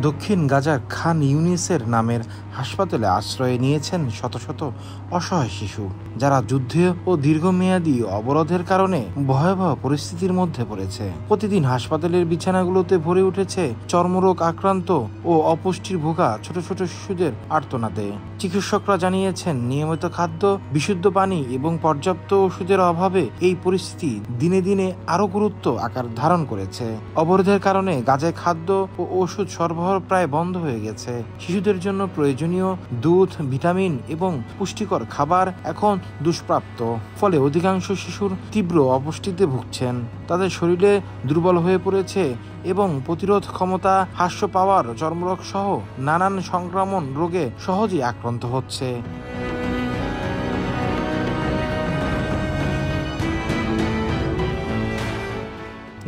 দক্ষিণ গাজার খান ইউনিসের নামের হাসপাতালে আশ্রয় নিয়েছেন শত শত অসহায় শিশু, যারা যুদ্ধ ও দীর্ঘমেয়াদী অবরোধের কারণে ভয়াবহ পরিস্থিতির মধ্যে পড়েছে। প্রতিদিন হাসপাতালের বিছানাগুলোতে ভরে উঠেছে চর্মরোগ আক্রান্ত ও অপুষ্টির ভোগা ছোট ছোট শিশুদের আর্তনাদে। চিকিৎসকরা জানিয়েছেন, নিয়মিত খাদ্য, বিশুদ্ধ পানি এবং পর্যাপ্ত ওষুধের অভাবে এই পরিস্থিতি দিনে দিনে আরও গুরুত্ব আকার ধারণ করেছে। অবরোধের কারণে গাজায় খাদ্য ও ওষুধ সরবরাহ প্রায় বন্ধ হয়ে গেছে। শিশুদের জন্য প্রয়োজনীয় দুধ, ভিটামিন এবং পুষ্টিকর খাবার এখন দুষ্প্রাপ্য। ফলে অধিকাংশ শিশুর তীব্র অপুষ্টিতে ভুগছেন। তাদের শরীরে দুর্বল হয়ে পড়েছে এবং প্রতিরোধ ক্ষমতা হ্রাস পাওয়ার চর্মরোগ সহ নানান সংক্রমণ রোগে সহজেই আক্রান্ত হচ্ছে।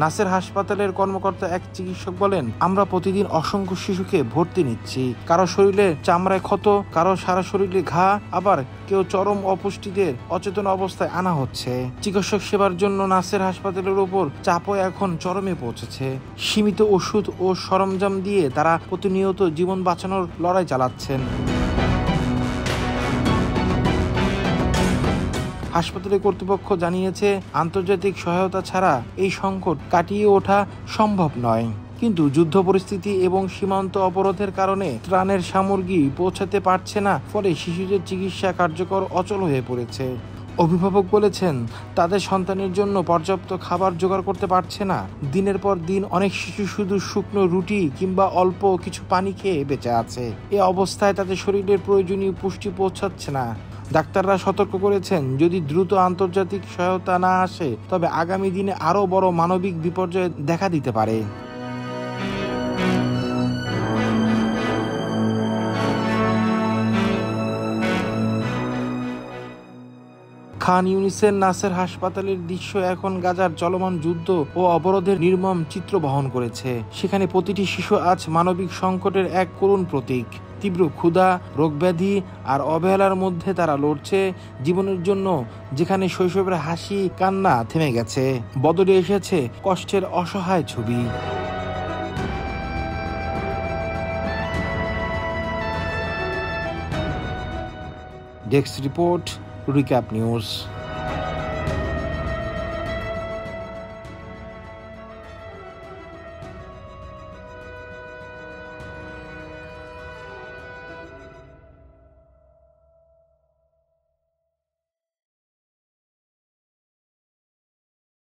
নাসের হাসপাতালের কর্মকর্তা এক চিকিৎসক বলেন, আমরা প্রতিদিন অসংখ্য শিশুকে ভর্তি নিচ্ছি। কারো শরীরে চামড়ায় ক্ষত, কারো সারা শরীরে ঘা, আবার কেউ চরম অপুষ্টিতে অচেতন অবস্থায় আনা হচ্ছে। চিকিৎসক সেবার জন্য নাসের হাসপাতালের উপর চাপও এখন চরমে পৌঁছেছে। সীমিত ওষুধ ও সরঞ্জাম দিয়ে তারা প্রতিনিয়ত জীবন বাঁচানোর লড়াই চালাচ্ছেন। হাসপাতালের কর্তৃপক্ষ জানিয়েছে, আন্তর্জাতিক সহায়তা ছাড়া এই সংকট কাটিয়ে ওঠা সম্ভব নয়। কিন্তু যুদ্ধ পরিস্থিতি এবং সীমান্ত অবরোধের কারণে ত্রাণের সামগ্রী পৌঁছাতে পারছে না, ফলে শিশুদের চিকিৎসা কার্যকর অচল হয়ে পড়েছে। অভিভাবক বলেছেন, তাদের সন্তানের জন্য পর্যাপ্ত খাবার জোগাড় করতে পারছে না। দিনের পর দিন অনেক শিশু শুধু শুকনো রুটি কিংবা অল্প কিছু পানি খেয়ে বেঁচে আছে। এ অবস্থায় তাদের শরীরের প্রয়োজনীয় পুষ্টি পৌঁছাচ্ছে না। ডাক্তাররা সতর্ক করেছেন, যদি দ্রুত আন্তর্জাতিক সহায়তা না আসে তবে আগামী দিনে আরও বড় মানবিক বিপর্যয় দেখা দিতে পারে। খান ইউনিসের নাসের হাসপাতালের দৃশ্য এখন গাজার চলমান যুদ্ধ ও অবরোধের নির্মম চিত্র বহন করেছে। সেখানে প্রতিটি শিশু আজ মানবিক সংকটের এক করুণ প্রতীক। তীব্র ক্ষুধা, রোগব্যাধি আর অবহেলার মধ্যে তারা লড়ছে জীবনের জন্য। যেখানে শৈশবের হাসি কান্না থেমে গেছে, বদলে এসেছে কষ্টের অসহায় ছবি। Desk report, recap news.